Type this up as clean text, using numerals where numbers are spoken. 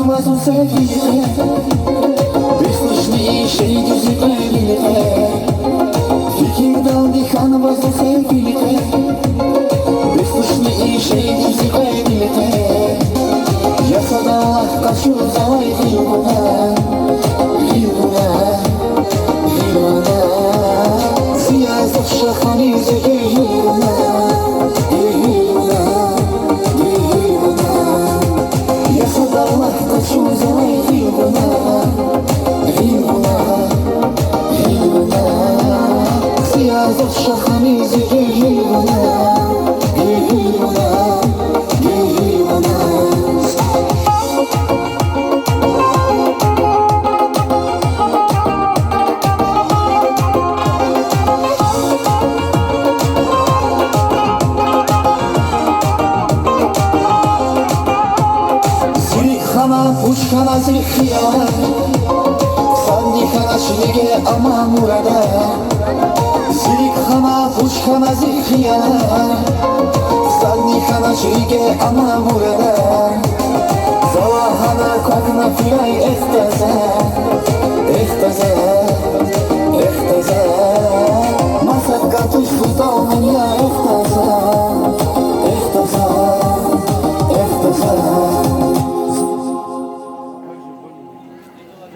возу садится, бесслышные шейки зипали. Fikir daldı kan bazı sevgilite, bесслышные шейки зипали. Yasada Allah kaçıyor zavay dilbuna, dilbuna, dilbuna. Siyazat şahani zehiruna, dilbuna, dilbuna. Yasada Allah kaçıyor zavay dilbuna, dilbuna, dilbuna. Siyazat şahani zehiruna, dilbuna, dilbuna. Puşkana zikriya, sandikana şilge ama murada. Zikana puşkana zikriya, sandikana şilge ama murada. Zavahana kakna filay estese.